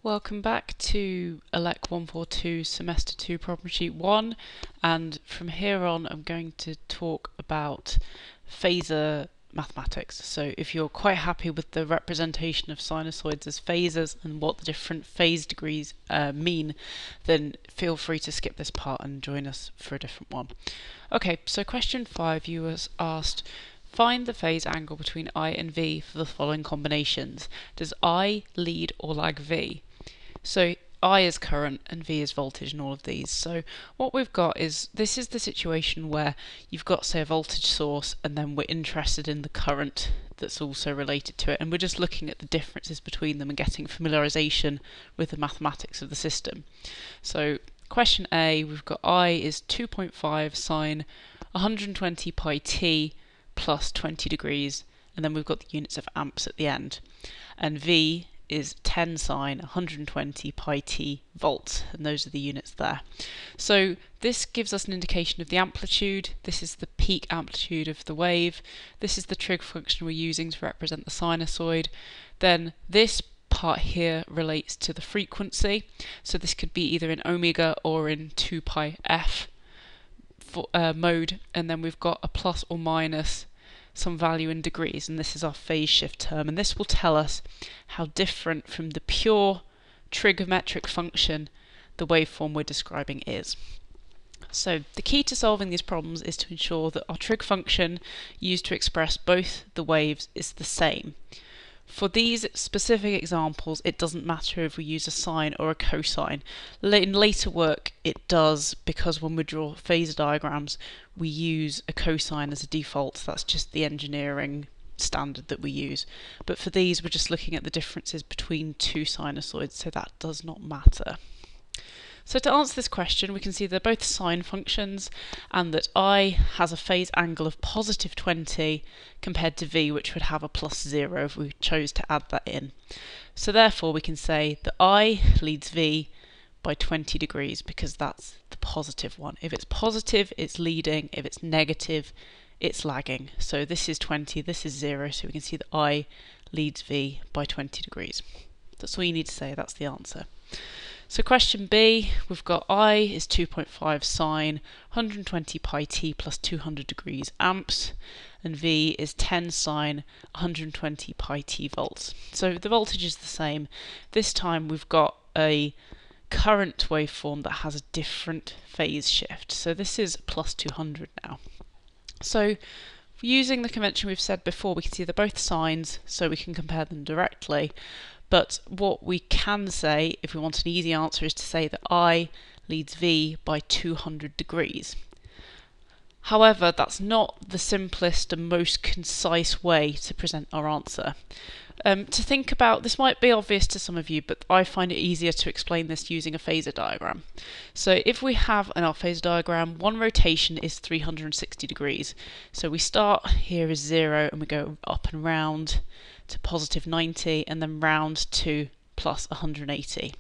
Welcome back to ELEC142 Semester 2 Problem Sheet 1, and from here on I'm going to talk about phasor mathematics. So if you're quite happy with the representation of sinusoids as phasors and what the different phase degrees mean, then feel free to skip this part and join us for a different one. Okay, so question 5, you was asked, find the phase angle between I and V for the following combinations. Does I lead or lag V? So I is current and V is voltage in all of these. So what we've got is, this is the situation where you've got, say, a voltage source and then we're interested in the current that's also related to it, and we're just looking at the differences between them and getting familiarization with the mathematics of the system. So question A, we've got I is 2.5 sine 120 pi t plus 20 degrees, and then we've got the units of amps at the end. And V is 10 sine 120 pi t volts, and those are the units there. So this gives us an indication of the amplitude. This is the peak amplitude of the wave. This is the trig function we're using to represent the sinusoid. Then this part here relates to the frequency, so this could be either in omega or in 2 pi f mode, and then we've got a plus or minus some value in degrees, and this is our phase shift term, and this will tell us how different from the pure trigonometric function the waveform we're describing is. So the key to solving these problems is to ensure that our trig function used to express both the waves is the same. For these specific examples, it doesn't matter if we use a sine or a cosine. In later work, it does, because when we draw phasor diagrams, we use a cosine as a default. That's just the engineering standard that we use. But for these, we're just looking at the differences between two sinusoids, so that does not matter. So to answer this question, we can see they're both sine functions, and that I has a phase angle of positive 20 compared to V, which would have a plus 0 if we chose to add that in. So therefore we can say that I leads V by 20 degrees, because that's the positive one. If it's positive, it's leading. If it's negative, it's lagging. So this is 20, this is 0, so we can see that I leads V by 20 degrees. That's all you need to say, that's the answer. So question B, we've got I is 2.5 sine 120 pi t plus 200 degrees amps, and V is 10 sine 120 pi t volts. So the voltage is the same. This time we've got a current waveform that has a different phase shift. So this is plus 200 now. So using the convention we've said before, we can see they're both sines, so we can compare them directly. But what we can say, if we want an easy answer, is to say that I leads V by 200 degrees. However, that's not the simplest and most concise way to present our answer. To think about, this might be obvious to some of you, but I find it easier to explain this using a phasor diagram. So if we have in our phasor diagram, one rotation is 360 degrees. So we start here as 0 and we go up and round to positive 90 and then round to plus 180.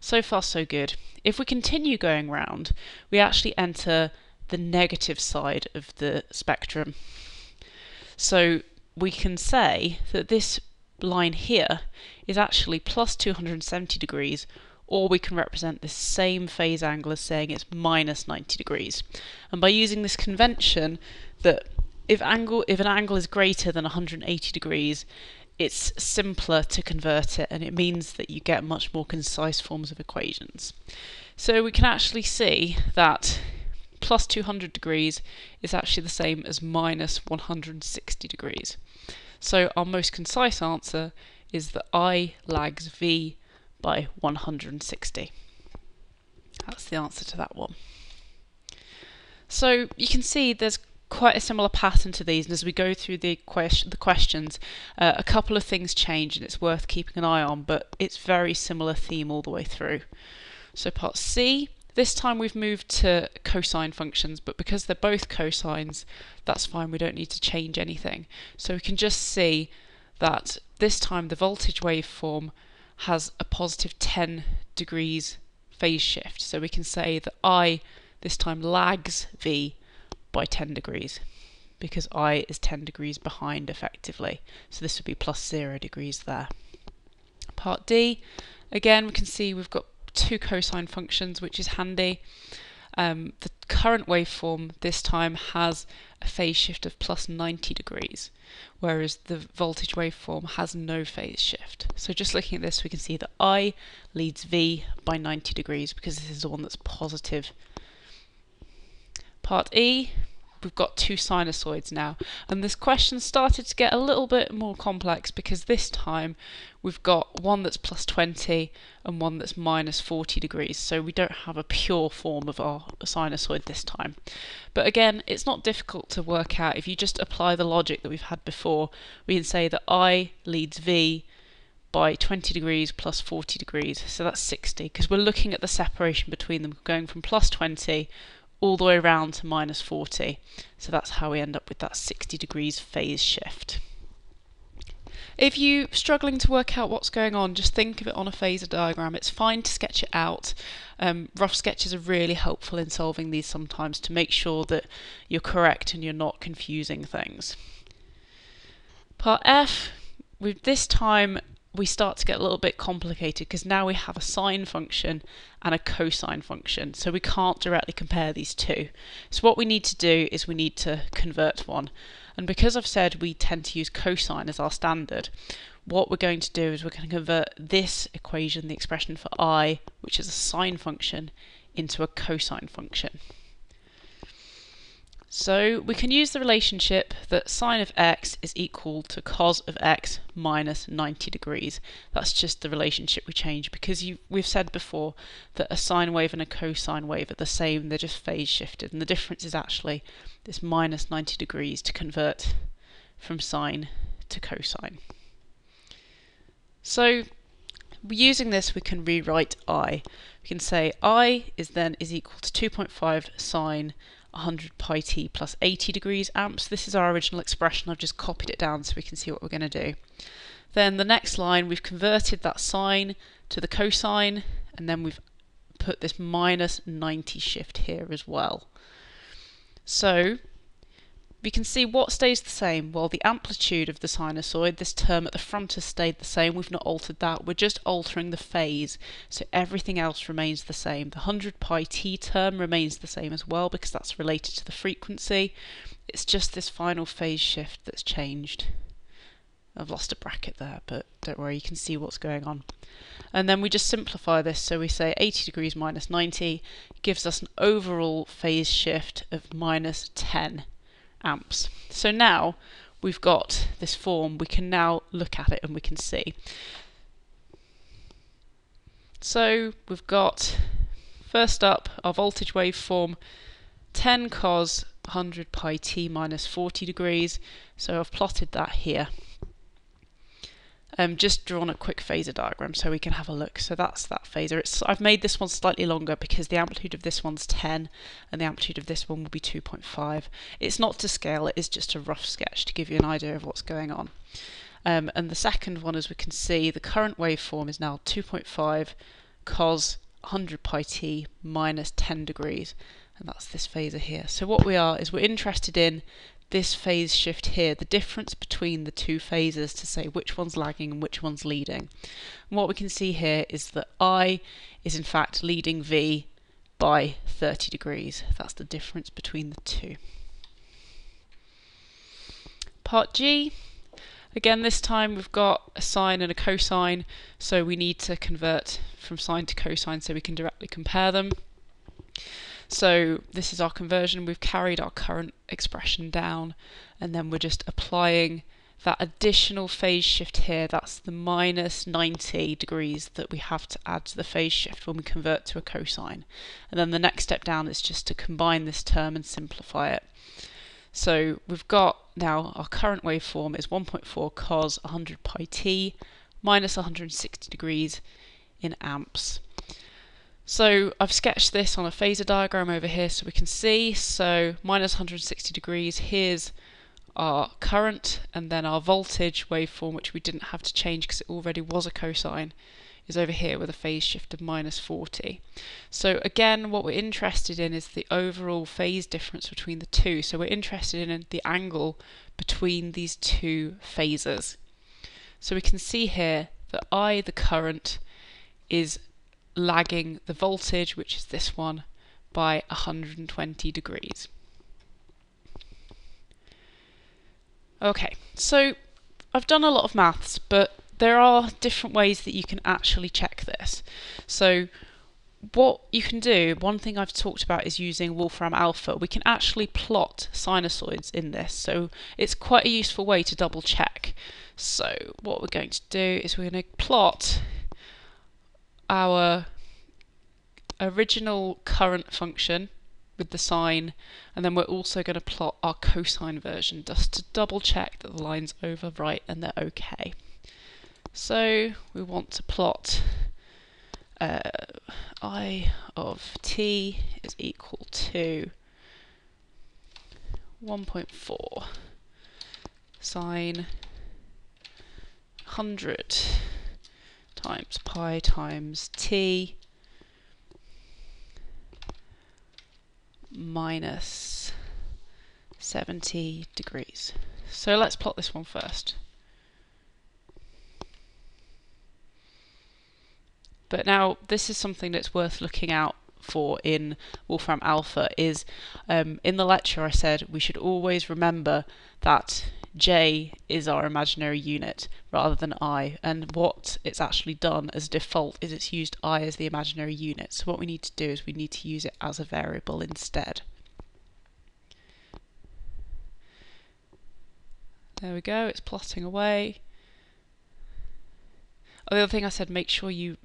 So far so good. If we continue going round, we actually enter the negative side of the spectrum. So we can say that this line here is actually plus 270 degrees, or we can represent this same phase angle as saying it's minus 90 degrees. And by using this convention that if an angle is greater than 180 degrees, it's simpler to convert it, and it means that you get much more concise forms of equations. So we can actually see that plus 200 degrees is actually the same as minus 160 degrees. So our most concise answer is that I lags V by 160. That's the answer to that one. So you can see there's quite a similar pattern to these, and as we go through the questions, a couple of things change, and it's worth keeping an eye on, but it's very similar theme all the way through. So part C, this time we've moved to cosine functions, but because they're both cosines, that's fine, we don't need to change anything. So we can just see that this time the voltage waveform has a positive 10 degrees phase shift. So we can say that I this time lags V by 10 degrees, because I is 10 degrees behind effectively. So this would be plus 0 degrees there. Part D, Again, we can see we've got two cosine functions, which is handy. The current waveform this time has a phase shift of plus 90 degrees, whereas the voltage waveform has no phase shift. So just looking at this, we can see that I leads V by 90 degrees because this is the one that's positive. Part E, we've got two sinusoids now, and this question started to get a little bit more complex because this time we've got one that's plus 20 and one that's minus 40 degrees, so we don't have a pure form of our sinusoid this time. But again, it's not difficult to work out. If you just apply the logic that we've had before, we can say that I leads V by 20 degrees plus 40 degrees, so that's 60, because we're looking at the separation between them going from plus 20 all the way around to minus 40. So that's how we end up with that 60 degrees phase shift. If you're struggling to work out what's going on, just think of it on a phasor diagram. It's fine to sketch it out. Rough sketches are really helpful in solving these sometimes to make sure that you're correct and you're not confusing things. Part F, this time we start to get a little bit complicated because now we have a sine function and a cosine function, so we can't directly compare these two. So what we need to do is we need to convert one, and because I've said we tend to use cosine as our standard, what we're going to do is we're going to convert this equation, the expression for I, which is a sine function, into a cosine function. So we can use the relationship that sine of x is equal to cos of x minus 90 degrees. That's just the relationship we change because we've said before that a sine wave and a cosine wave are the same, they're just phase shifted, and the difference is actually this minus 90 degrees to convert from sine to cosine. So using this we can rewrite I. We can say I is equal to 2.5 sine 100 pi t plus 80 degrees amps. This is our original expression. I've just copied it down so we can see what we're going to do. Then the next line, we've converted that sine to the cosine, and then we've put this minus 90 shift here as well. So we can see what stays the same. Well, the amplitude of the sinusoid, this term at the front has stayed the same. We've not altered that. We're just altering the phase. So everything else remains the same. The 100 pi t term remains the same as well because that's related to the frequency. It's just this final phase shift that's changed. I've lost a bracket there, but don't worry, you can see what's going on. And then we just simplify this. So we say 80 degrees minus 90 gives us an overall phase shift of minus 10 amps. So now we've got this form, we can now look at it and we can see. So we've got, first up, our voltage waveform, 10 cos 100 pi t minus 40 degrees. So I've plotted that here. Just drawn a quick phasor diagram so we can have a look. So that's that phasor. I've made this one slightly longer because the amplitude of this one's 10 and the amplitude of this one will be 2.5. It's not to scale, it is just a rough sketch to give you an idea of what's going on. And the second one, as we can see, the current waveform is now 2.5 cos 100 pi t minus 10 degrees, and that's this phasor here. So what we are is we're interested in this phase shift here, the difference between the two phasors, to say which one's lagging and which one's leading. And what we can see here is that I is in fact leading V by 30 degrees. That's the difference between the two. Part G, again this time we've got a sine and a cosine, so we need to convert from sine to cosine so we can directly compare them. So this is our conversion. We've carried our current expression down and then we're just applying that additional phase shift here. That's the minus 90 degrees that we have to add to the phase shift when we convert to a cosine. And then the next step down is just to combine this term and simplify it. So we've got now our current waveform is 1.4 cos 100 pi t minus 160 degrees in amps. So I've sketched this on a phasor diagram over here so we can see. So minus 160 degrees, here's our current, and then our voltage waveform, which we didn't have to change because it already was a cosine, is over here with a phase shift of minus 40. So again, what we're interested in is the overall phase difference between the two. So we're interested in the angle between these two phasors. So we can see here that I, the current, is lagging the voltage, which is this one, by 120 degrees. Okay, so I've done a lot of maths, but there are different ways that you can actually check this. So what you can do, one thing I've talked about is using Wolfram Alpha. We can actually plot sinusoids in this, so it's quite a useful way to double check. So what we're going to do is we're going to plot our original current function with the sine, and then we're also going to plot our cosine version just to double check that the line's over right and they're okay. So we want to plot I of t is equal to 1.4 sine 100 times pi times t minus 70 degrees. So let's plot this one first. But now this is something that's worth looking out for in Wolfram Alpha is in the lecture I said we should always remember that j is our imaginary unit rather than I, and what it's actually done as default is it's used I as the imaginary unit. So what we need to do is we need to use it as a variable instead. There we go, it's plotting away. Oh, the other thing I said, make sure you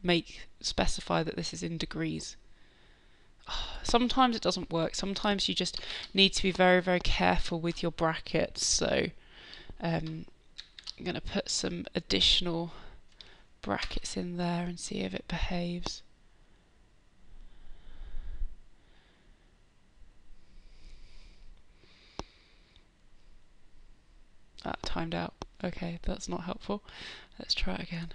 specify that this is in degrees. Sometimes it doesn't work. Sometimes you just need to be very, very careful with your brackets. So I'm going to put some additional brackets in there and see if it behaves. Ah, timed out. Okay, that's not helpful. Let's try it again.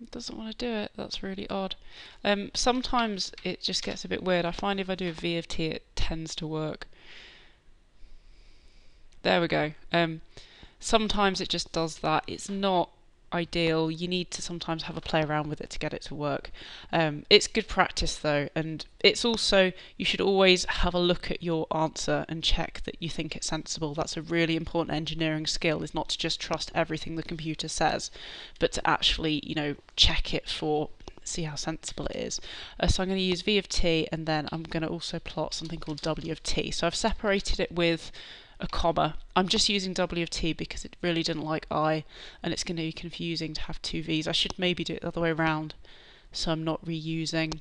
It doesn't want to do it. That's really odd. Sometimes it just gets a bit weird. I find if I do a v of t it tends to work. There we go. Sometimes it just does that. It's not ideal. You need to sometimes have a play around with it to get it to work. It's good practice though, and it's also, you should always have a look at your answer and check that you think it's sensible. That's a really important engineering skill, is not to just trust everything the computer says, but to actually, you know, check it for, see how sensible it is. So I'm going to use v of t, and then I'm going to also plot something called w of t. So I've separated it with a comma. I'm just using w of t because it really didn't like I, and it's going to be confusing to have two v's. I should maybe do it the other way around so I'm not reusing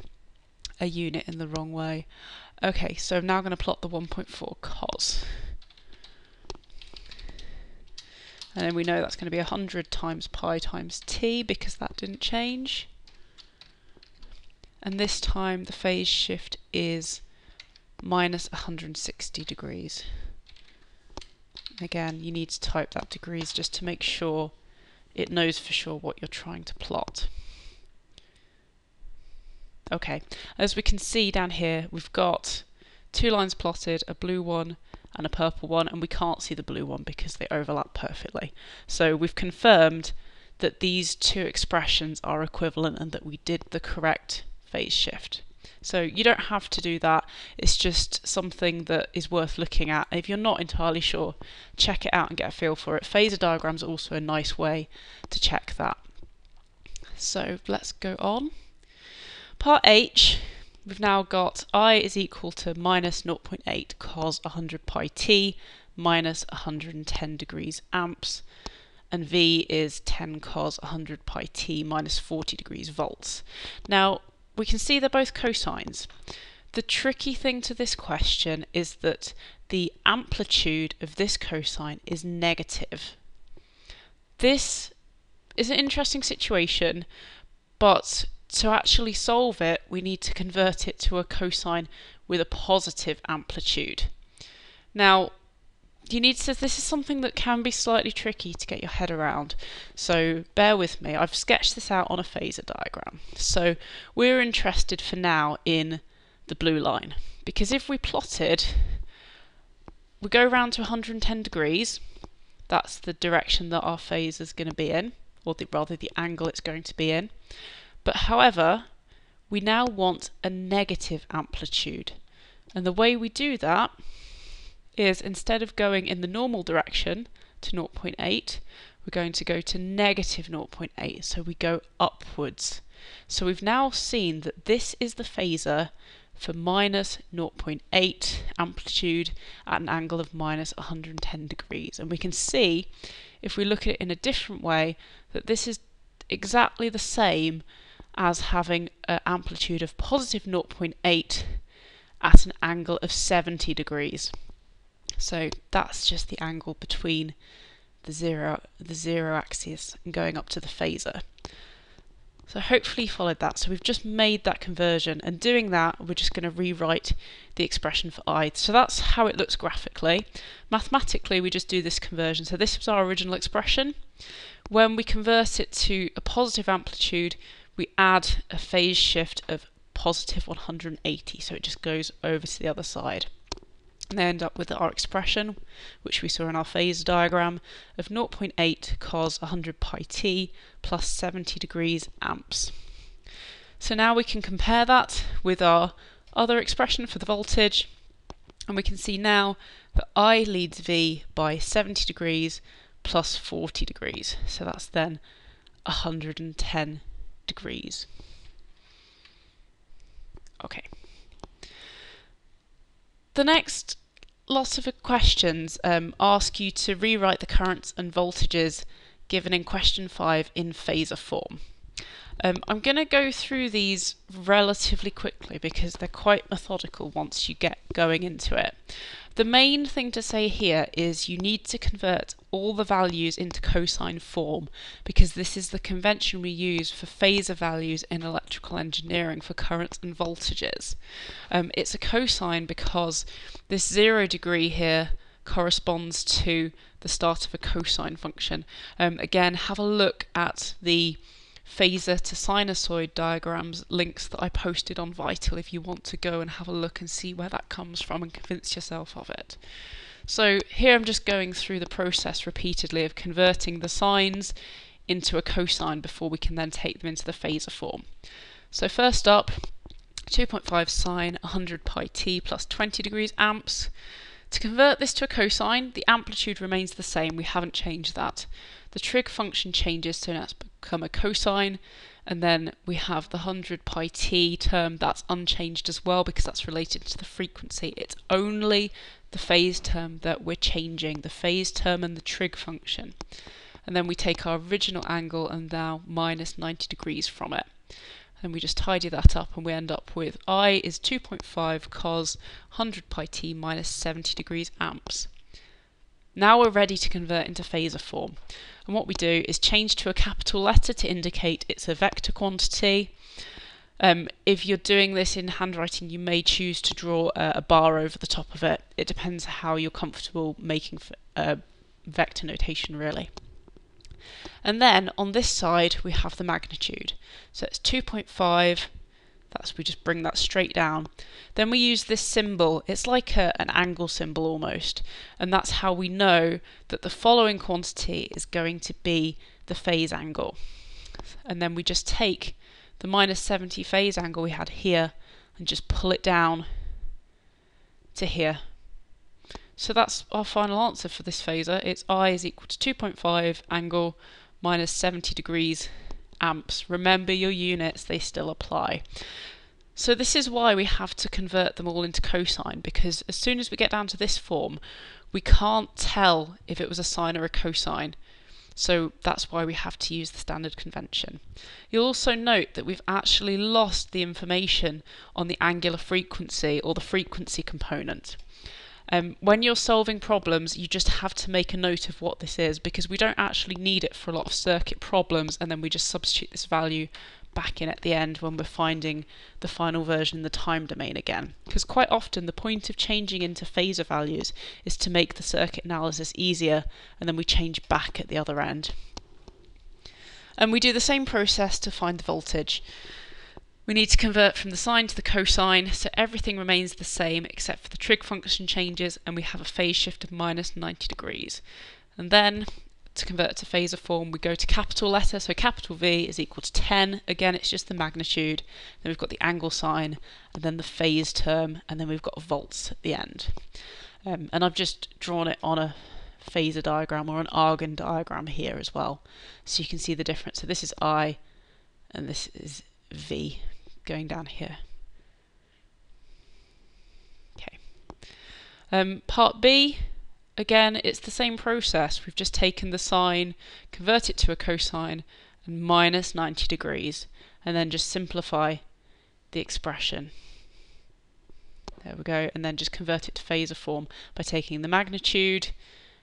a unit in the wrong way. Okay, so I'm now going to plot the 1.4 cos. And then we know that's going to be 100 times pi times t because that didn't change. And this time the phase shift is minus 160 degrees. Again, you need to type that degrees just to make sure it knows for sure what you're trying to plot. Okay, as we can see down here, we've got two lines plotted, a blue one and a purple one, and we can't see the blue one because they overlap perfectly. So we've confirmed that these two expressions are equivalent and that we did the correct phase shift. So you don't have to do that, it's just something that is worth looking at. If you're not entirely sure, check it out and get a feel for it. Phasor diagrams are also a nice way to check that. So let's go on. Part H, we've now got I is equal to minus 0.8 cos 100 pi t minus 110 degrees amps, and V is 10 cos 100 pi t minus 40 degrees volts. Now, we can see they're both cosines. The tricky thing to this question is that the amplitude of this cosine is negative. This is an interesting situation, but to actually solve it, we need to convert it to a cosine with a positive amplitude. Now, you need to, this is something that can be slightly tricky to get your head around, so bear with me. I've sketched this out on a phasor diagram. So we're interested for now in the blue line. Because if we plotted, we go around to 110 degrees, that's the direction that our phase is going to be in, or rather the angle it's going to be in. But however, we now want a negative amplitude. And the way we do that is, instead of going in the normal direction to 0.8, we're going to go to negative 0.8, so we go upwards. So we've now seen that this is the phasor for minus 0.8 amplitude at an angle of minus 110 degrees. And we can see, if we look at it in a different way, that this is exactly the same as having an amplitude of positive 0.8 at an angle of 70 degrees. So that's just the angle between the zero axis and going up to the phasor. So hopefully you followed that. So we've just made that conversion, and doing that we're just going to rewrite the expression for I. So that's how it looks graphically. Mathematically we just do this conversion. So this was our original expression. When we convert it to a positive amplitude, we add a phase shift of positive 180, so it just goes over to the other side. And they end up with our expression, which we saw in our phase diagram, of 0.8 cos 100 pi t plus 70 degrees amps. So now we can compare that with our other expression for the voltage, and we can see now that I leads V by 70 degrees plus 40 degrees. So that's then 110 degrees. Okay. The next lot of questions ask you to rewrite the currents and voltages given in question 5 in phasor form. I'm going to go through these relatively quickly because they're quite methodical once you get going into it. The main thing to say here is you need to convert all the values into cosine form, because this is the convention we use for phasor values in electrical engineering for currents and voltages. It's a cosine because this 0 degree here corresponds to the start of a cosine function. Again, have a look at the phasor to sinusoid diagrams links that I posted on Vital if you want to go and have a look and see where that comes from and convince yourself of it. So here I'm just going through the process repeatedly of converting the sines into a cosine before we can then take them into the phasor form. So first up, 2.5 sine 100 pi t plus 20 degrees amps. To convert this to a cosine, the amplitude remains the same, we haven't changed that. The trig function changes, so now it's become a cosine, and then we have the 100 pi t term, that's unchanged as well because that's related to the frequency. It's only the phase term that we're changing, the phase term and the trig function. And then we take our original angle and now minus 90 degrees from it. And we just tidy that up and we end up with I is 2.5 cos 100 pi t minus 70 degrees amps. Now we're ready to convert into phasor form. And what we do is change to a capital letter to indicate it's a vector quantity. If you're doing this in handwriting, you may choose to draw a bar over the top of it. It depends how you're comfortable making vector notation, really. And then on this side we have the magnitude. So it's 2.5, we just bring that straight down. Then we use this symbol, it's like an angle symbol almost, and that's how we know that the following quantity is going to be the phase angle. And then we just take the minus 70 phase angle we had here and just pull it down to here. So that's our final answer for this phasor. It's I is equal to 2.5 angle minus 70 degrees amps. Remember your units, they still apply. So this is why we have to convert them all into cosine, because as soon as we get down to this form, we can't tell if it was a sine or a cosine. So that's why we have to use the standard convention. You'll also note that we've actually lost the information on the angular frequency or the frequency component. When you're solving problems, you just have to make a note of what this is, because we don't actually need it for a lot of circuit problems, and then we just substitute this value back in at the end when we're finding the final version in the time domain again. Because quite often the point of changing into phasor values is to make the circuit analysis easier, and then we change back at the other end. And we do the same process to find the voltage. We need to convert from the sine to the cosine, so everything remains the same except for the trig function changes, and we have a phase shift of minus 90 degrees. And then, to convert to Phasor form, we go to capital letter, so capital V is equal to 10. Again, it's just the magnitude. Then we've got the angle sign, and then the phase term, and then we've got volts at the end. And I've just drawn it on a phasor diagram or an Argon diagram here as well, so you can see the difference. So this is I, and this is V going down here. Okay. Part B, again, it's the same process. We've just taken the sine, convert it to a cosine, and minus 90 degrees, and then just simplify the expression. There we go, and then just convert it to Phasor form by taking the magnitude,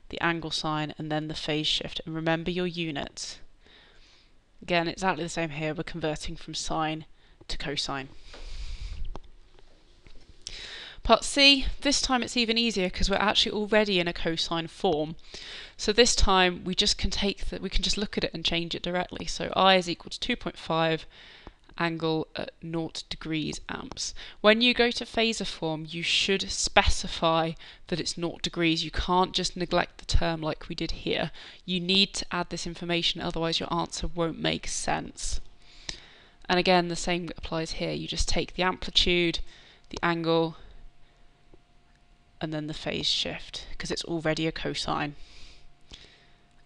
the angle sign, and then the phase shift. And remember your units. Again, it's exactly the same here. We're converting from sine to cosine. Part C, this time it's even easier because we're actually already in a cosine form. So this time we just can we can just look at it and change it directly. So I is equal to 2.5 angle at 0 degrees amps. When you go to Phasor form, you should specify that it's 0 degrees. You can't just neglect the term like we did here. You need to add this information, otherwise your answer won't make sense. And again, the same applies here. You just take the amplitude, the angle, and then the phase shift, because it's already a cosine.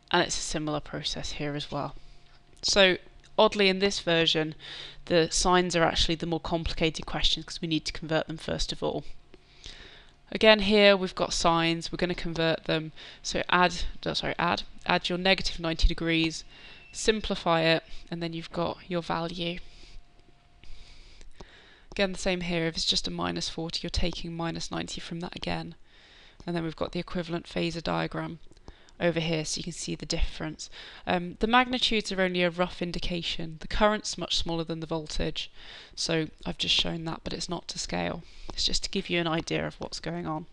And it's a similar process here as well. So oddly, in this version, the sines are actually the more complicated questions because we need to convert them first of all. Again, here we've got sines, we're going to convert them. So add your negative 90 degrees, simplify it, and then you've got your value. Again, the same here. If it's just a minus 40, you're taking minus 90 from that again. And then we've got the equivalent phasor diagram over here, so you can see the difference. The magnitudes are only a rough indication. The current's much smaller than the voltage, so I've just shown that, but it's not to scale. It's just to give you an idea of what's going on.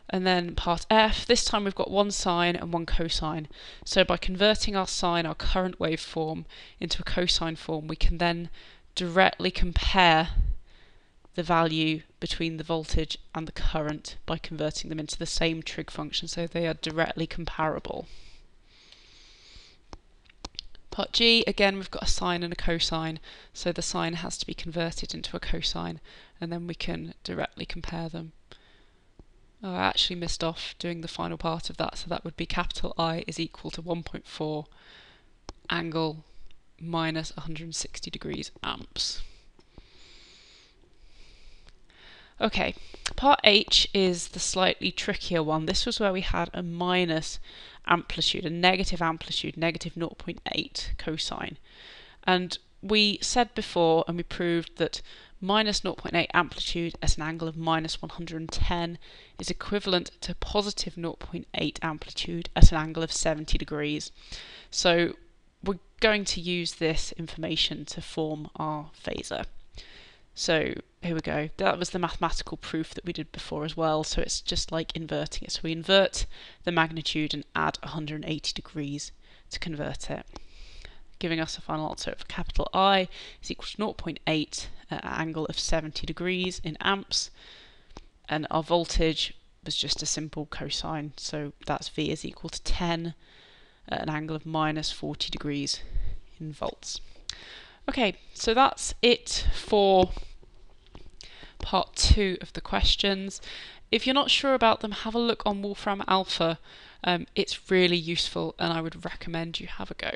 And then part F, this time we've got one sine and one cosine. So by converting our sine, our current waveform, into a cosine form, we can then directly compare the value between the voltage and the current by converting them into the same trig function, so they are directly comparable. Part G, again we've got a sine and a cosine, so the sine has to be converted into a cosine, and then we can directly compare them. Oh, I actually missed off doing the final part of that, so that would be capital I is equal to 1.4 angle minus 160 degrees amps. Okay, part H is the slightly trickier one. This was where we had a minus amplitude, a negative amplitude, negative 0.8 cosine. And we said before, and we proved that minus 0.8 amplitude at an angle of minus 110 is equivalent to positive 0.8 amplitude at an angle of 70 degrees. So we're going to use this information to form our phasor. So here we go. That was the mathematical proof that we did before as well, so it's just like inverting it. So we invert the magnitude and add 180 degrees to convert it, giving us a final answer of capital I is equal to 0.8 at an angle of 70 degrees in amps, and our voltage was just a simple cosine, so that's V is equal to 10 at an angle of minus 40 degrees in volts. Okay, so that's it for part 2 of the questions. If you're not sure about them, have a look on Wolfram Alpha. It's really useful and I would recommend you have a go.